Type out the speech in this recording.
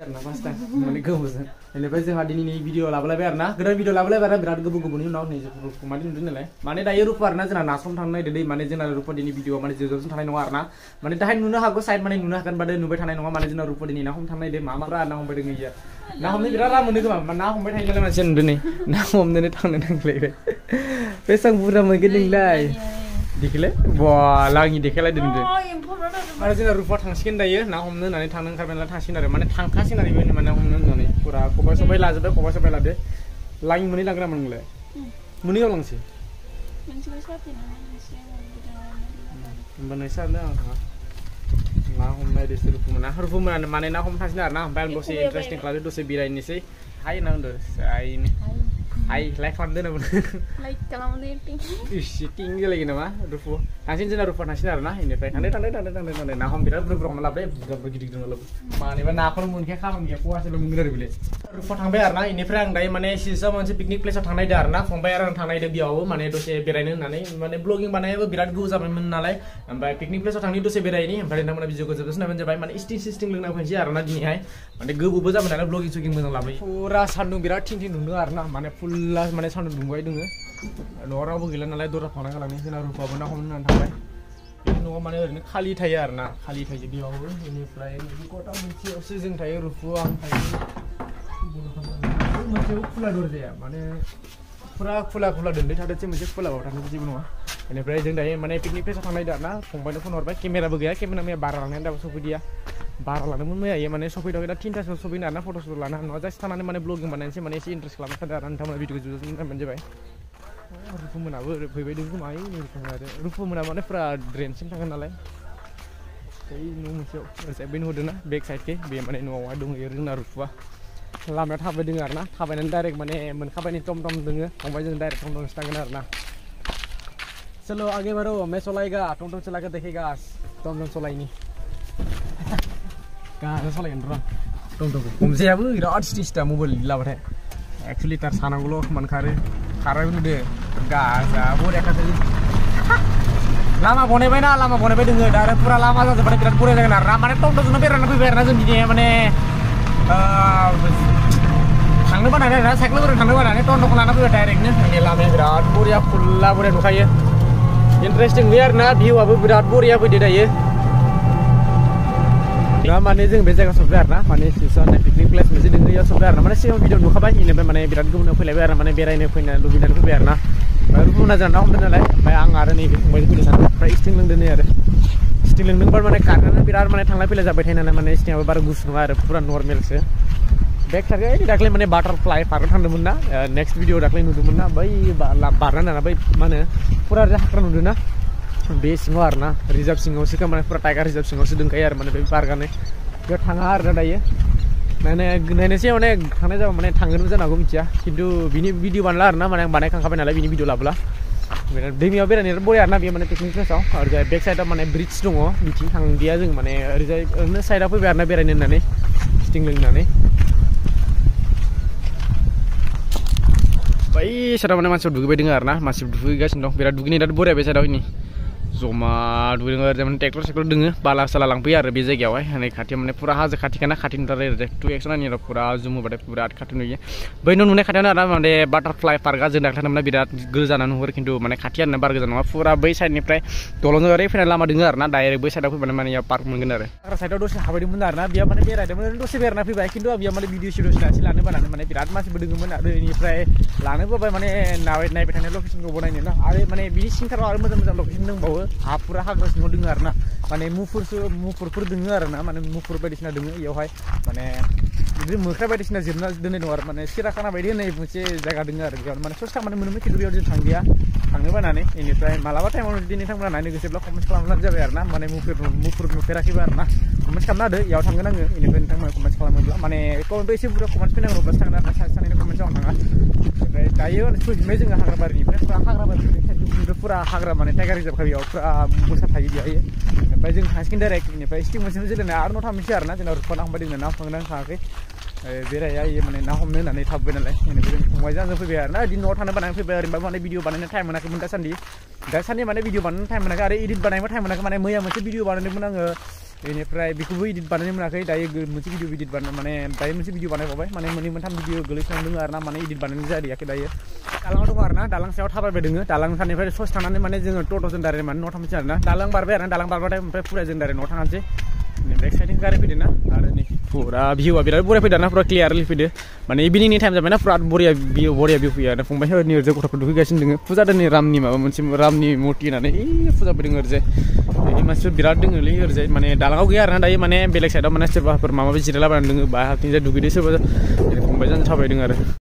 Karena pasti, mana kebusan. Ini pasti hari ini video label berna, kerana video label berna berat kebu ni naun ni je. Kemarin itu ni lah. Mana dah rupa berna jenah nasom thang ni, mana jenah rupa di ni video, mana jelas thang ni warna. Mana dah nuna hago side mana nuna kan pada nubai thang ni mana jenah rupa di ni nasom thang ni mama berana nasom pada ni je. Nasom ni berat lah mana tu mama nasom pada ni macam ni ni. Nasom ni thang ni nang pesang pura mungkin nilai. Dikle? Wah, lagi dikle ada ni. Mana jenah rupa thang skin dah ye, nasom ni nani thang nang karben lah thang skin dah. Mana thang kasih nari ni mana nasom ni. Pura kobar sampai lah jadi kobar sampai lah deh. Lain muni lagi nama ngelak. Muni apa langsi? Manusia dah. Nah, homai desa rupu mana mana nah hom thasna nah bel dosi interesting kalau dosi birai ni sih. Hai nah undur. Hai ni. Hai like fan deh nama. Like kalau mana ting. Ish tinggi lagi nama rupu. Hasil jenah rupu thasna nah ini. Tanda. Nah hom birai berapa malam deh. Berapa gitu malam. Mana mana aku mungkin kapan dia puas sebelum minggu dulu. Rupa thang bayar na ini perang dari mana sisa macam picnic place thang naik dar na, phone bayar thang naik dia biau, mana itu saya berai ni nane, mana blogging mana itu berat gue zaman menalai, sampai picnic place thang ni itu saya berai ni, sampai nama nabi juga sebab sebenarnya sampai mana isting leng nak kunci ar na dini hai, mana gue buat zaman mana blogging suking menang lama. Pura sandung berat ting nunggu ar na, mana full lah mana sandung nunggu itu nge, orang bu gila nalai dora phone kalau ni, sena rupa mana hom nan thang nunggu mana ini khali thaya ar na, khali thaya biau, ini fly ini kota mesti oksigen thaya rupa ang thaya. Macam pula dor dia, mana pula dendeng ada cuma macam pula orang tu macam mana? Ini pernah jeng dah, mana picnic place thang naik dah na, phone orba, kamera bergaya, kamera namanya barang ni dah sopi dia, barang lah, namun ya, mana sopi dah kita tinta sopi ni, na foto sopi lah, na, nozai setan ni mana blogging mana sih, mana sih interest kelam, kada orang tahu mana video juga ni kan macam apa? Rupa mana, berbeda dengan mai ni, rupa mana mana pernah drain sih tangan nalai. Jadi nu macam, saya bin hoda na, back side ke, biar mana nu awak dong iring na rupa. Lama tak berdengar na, kapan nanti direct mana, kapan ini tom dengar, kapan jadi direct tom setengah na. Selalu आगे बढ़ो, मैं चलाएगा, tom चला के देखेगा, tom चलाई नहीं. कहाँ चलाएगा नॉन, tom मुझे अब इराद स्टिच टा मोबाइल लाभ है. Actually तार साना गुलो मन खारे भी नुदे, gas, वो देखा था. Lama bone bay dengar, dari pura lama saja pada pirat pura jangan arah, mana tom sudah berana jadi mana. Thằng nó bắt này nó sạch luôn, thằng nó bắt này nó không làm nó cứ direct nhá, này làm cái berat buria full lah buria nukai ya, interesting biar na view abu berat buria pun dia ya. Nah mana jeng beja ka software na, mana sisa na picnic place mesti dengar ya software na, mana sih video nukai bayi ini mana berat gue nukai lebar, mana berai ini punya lubina nukai bear na, baru pun aja na om benar lah, bayang ada nih, mau itu sana, price tinggal dengar ya. Sting leng bar mana karena birar mana thang lapila jabai thai na mana sting bar gus nuar pura normal se back targa ini dakle mana butterfly par thang demun na next video dakle nudu mun na bai barna na bai mana pura hakran nudu na base nuar na reserve singo sika mana pura tiger reserve singo sedeng kayar mana bai par kane yo thangar na dai nene sih mana thang jauh mana thangen jana gum cia kintu bini video banlar na mana yang banai kang kapan nalai bini video labla Demi apa ni? Boleh arna biar mana picnic place tau. Arja back side mana bridge dongo, bici hang dia jeng mana arja arna side apa biar arna biar ini nane, stingling nane. Baik, sudah mana masuk dulu dengar na, masih dulu guys, dong. Biar dulu ni dah boleh biasa dah ini. Zoma dulu dengar zaman traktor sekali dengar, bala salah lang biar biasa gaya wah. Hani khati mana pura haza khati kana khati ntar tu ekstra ni pura zoom pada pura khati ni. Bainu nune khati na mana butterfly parga jeng dah khati mana biar gerjana nuhur kintu mana khatian na bar gerjana pura bayi side ni pre tolong orang final lama dengar na direct bayi side aku mana ya park mengenar. Karena side dosi habis mengenar na biar mana biar ada mana dosi biar na baik kintu biar mana video shoot nasi lana mana biar masih berdengar mana ada ini pre lana apa mana nawet naik petani location kau bonai ni na. Ada mana bini singkar orang macam location deng bawa. Pura hak harus dengar na, mana mufur dengar na, mana mufur badisna dengar, ya hai, mana jadi mukra badisna zirna dengar luar, mana sirakana badi na ibuce jaga dengar, mana susah mana menurut kita dulu orang thang dia, thang ni mana ni, ini try malabat yang mana ini thang mana ni kita blok komen kalam lanjut biar na, mana mufur aki biar na, komen kalam ada, ya thang kenang ini pun thang mana komen kalam ada, mana komen tu isi pura komen penang robas thang na, sana ini komen jauh thang, kayu, cuci meja nggak hagra bar ni, hagra bar ni, pura hagra mana tiger reserve kali, pura musa thagi dia ya, baju khaskin direct ini, sting mesin je na, arno tham share na, jenar pun ang badi na, pengen khake, bera ya, ini mana na home na, ni thab benar lah, ini wajah tu biar na, di note hana banang biar, mana video banang time mana kemudian sandi, dah sandi mana video banang time mana, ada edit banang time mana, mana maya macam video banang ni mana बेनिफ्राय बेखौबो edit बानायनो मोनाखै दायो मोनसे video edit बानाय माने दायो मोनसे भिडिअ बानायबावबाय माने मोननै मोनथाम भिडिअ गोलैसोनानै दङ आरो ना माने इडिट बानायनाय जादियाखै दायो दालाङाव दङ आरो ना दालां सायाव थाबायबाय दोङो दालां सानिफ्राय ससे थांनानै माने जोङो टट'जों डाइरेक्ट माने न'आव थांसै आरो ना दालां बारबाय आरो ना दालां बारबाथाय ओमफ्राय फुरा जों डाइरेक्ट न'आव थांसै बेक साइडजों गारि फैदों ना आरो नै फुरा भिउआ बिराद बरिया फैदों ना फुरा क्लियारलि फैदो माने इभिनिंनि टाइम जाबाय ना फुरा बरिया भिउ फैयो आरो फंबायफोरनि ओरैजाय गथ'फोर दुगैगासिनो दोङो फुजा दोनै रामनि माबा मोनसे रामनि मुरति होनानै फुजा फैदों ओरैजाय बेनि मानसिफोर बिराद दोङोलै ओरैजाय माने दालाङाव गैया आरो ना दायो माने बेलेग साइडआव माने सोरबाफोर माबा जिरायलाबायनानै दोङो बा हाथिंजाय दुगैदो सोरबा फंबायजों थाबायदों आरो